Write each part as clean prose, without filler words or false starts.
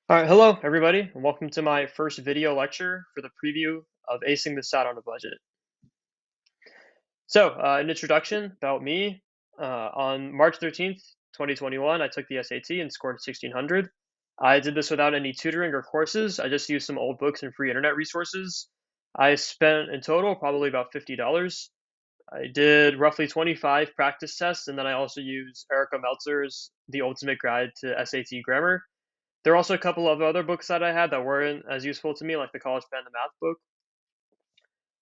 All right, hello everybody, and welcome to my first video lecture for the preview of Acing the SAT on a Budget. So, an introduction about me. On March 13th, 2021, I took the SAT and scored 1600. I did this without any tutoring or courses. I just used some old books and free internet resources. I spent in total probably about $50. I did roughly 25 practice tests, and then I also used Erica Meltzer's The Ultimate Guide to SAT Grammar. There are also a couple of other books that I had that weren't as useful to me, like the College Pen and Math book.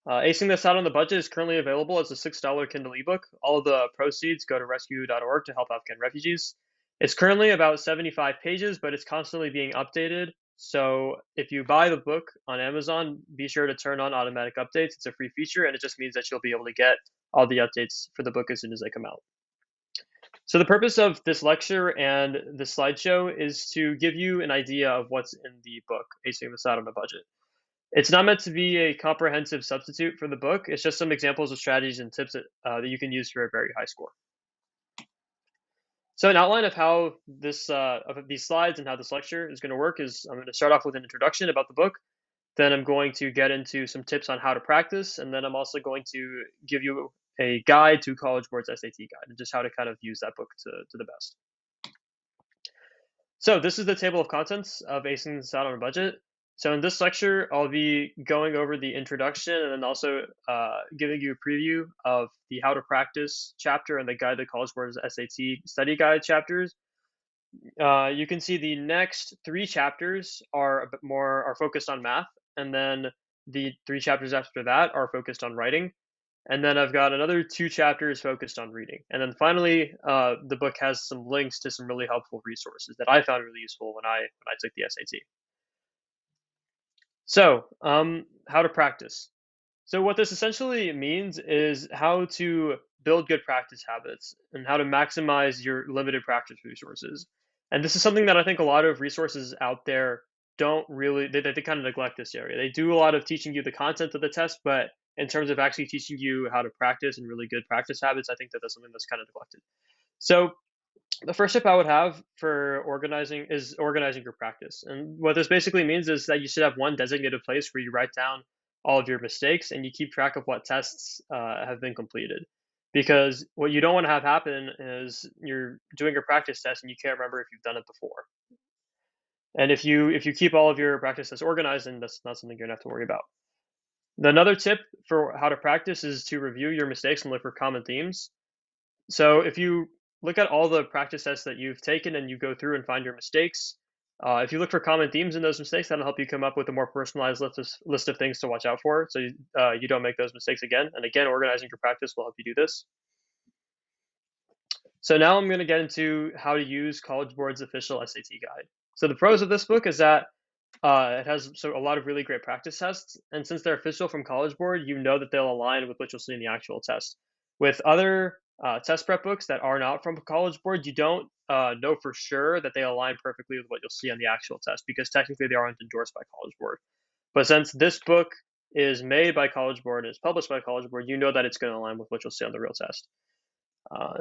Acing the SAT on the Budget is currently available as a $6 Kindle ebook. All of the proceeds go to rescue.org to help Afghan refugees. It's currently about 75 pages, but it's constantly being updated. So if you buy the book on Amazon, be sure to turn on automatic updates. It's a free feature, and it just means that you'll be able to get all the updates for the book as soon as they come out. So the purpose of this lecture and the slideshow is to give you an idea of what's in the book, Acing the SAT on a Budget. It's not meant to be a comprehensive substitute for the book. It's just some examples of strategies and tips that you can use for a very high score. So an outline of how of these slides and how this lecture is going to work is I'm going to start off with an introduction about the book. Then I'm going to get into some tips on how to practice, and then I'm also going to give you a guide to College Board's SAT guide and just how to kind of use that book to the best. So this is the table of contents of Acing the SAT on a Budget. So in this lecture, I'll be going over the introduction and then also giving you a preview of the how to practice chapter and the guide to College Board's SAT study guide chapters. You can see the next three chapters are a bit more are focused on math, and then the three chapters after that are focused on writing. And then I've got another two chapters focused on reading. And then finally, the book has some links to some really helpful resources that I found really useful when I took the SAT. So, how to practice. So what this essentially means is how to build good practice habits and how to maximize your limited practice resources. And this is something that I think a lot of resources out there don't really, they kind of neglect this area. They do a lot of teaching you the content of the test, but in terms of actually teaching you how to practice and really good practice habits, I think that that's something that's kind of neglected. So the first tip I would have for organizing is organizing your practice. And what this basically means is that you should have one designated place where you write down all of your mistakes and you keep track of what tests have been completed. Because what you don't want to have happen is you're doing a practice test and you can't remember if you've done it before. And if you keep all of your practice tests organized, then that's not something you're gonna have to worry about. Another tip for how to practice is to review your mistakes and look for common themes. So if you look at all the practice tests that you've taken and you go through and find your mistakes, if you look for common themes in those mistakes, that'll help you come up with a more personalized list of things to watch out for, so you don't make those mistakes again. And again, organizing your practice will help you do this. So now I'm going to get into how to use College Board's official SAT guide. So the pros of this book is that it has a lot of really great practice tests, and since they're official from College Board, you know that they'll align with what you'll see in the actual test. With other test prep books that are not from College Board, you don't know for sure that they align perfectly with what you'll see on the actual test because technically they aren't endorsed by College Board. But since this book is made by College Board and is published by College Board, you know that it's going to align with what you'll see on the real test.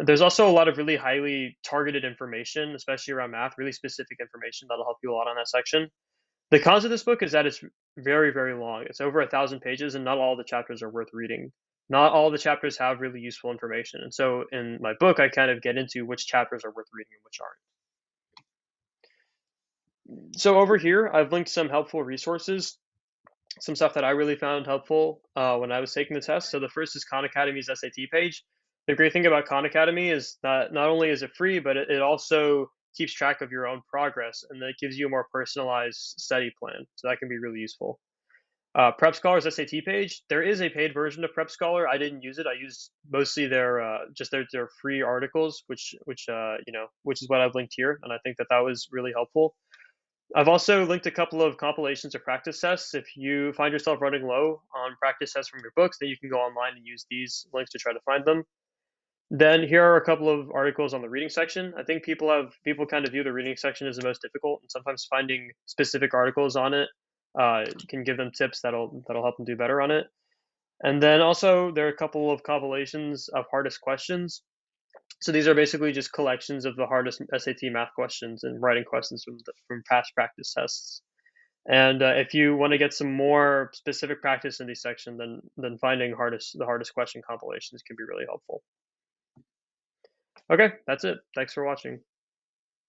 There's also a lot of really highly targeted information, especially around math, really specific information that'll help you a lot on that section. The cons of this book is that it's very, very long. It's over 1,000 pages, and not all the chapters are worth reading. Not all the chapters have really useful information. And so in my book, I kind of get into which chapters are worth reading and which aren't. So over here, I've linked some helpful resources, some stuff that I really found helpful when I was taking the test. So the first is Khan Academy's SAT page. The great thing about Khan Academy is that not only is it free, but it also keeps track of your own progress, and it gives you a more personalized study plan. So that can be really useful. Prep Scholar's SAT page. There is a paid version of Prep Scholar. I didn't use it. I used mostly their just their free articles, which is what I've linked here, and I think that that was really helpful. I've also linked a couple of compilations of practice tests. If you find yourself running low on practice tests from your books, then you can go online and use these links to try to find them. Then here are a couple of articles on the reading section. I think people kind of view the reading section as the most difficult, and sometimes finding specific articles on it can give them tips that'll help them do better on it. And then also there are a couple of compilations of hardest questions. So these are basically just collections of the hardest SAT math questions and writing questions from past practice tests. And if you want to get some more specific practice in these sections, then finding the hardest question compilations can be really helpful. Okay, that's it. Thanks for watching.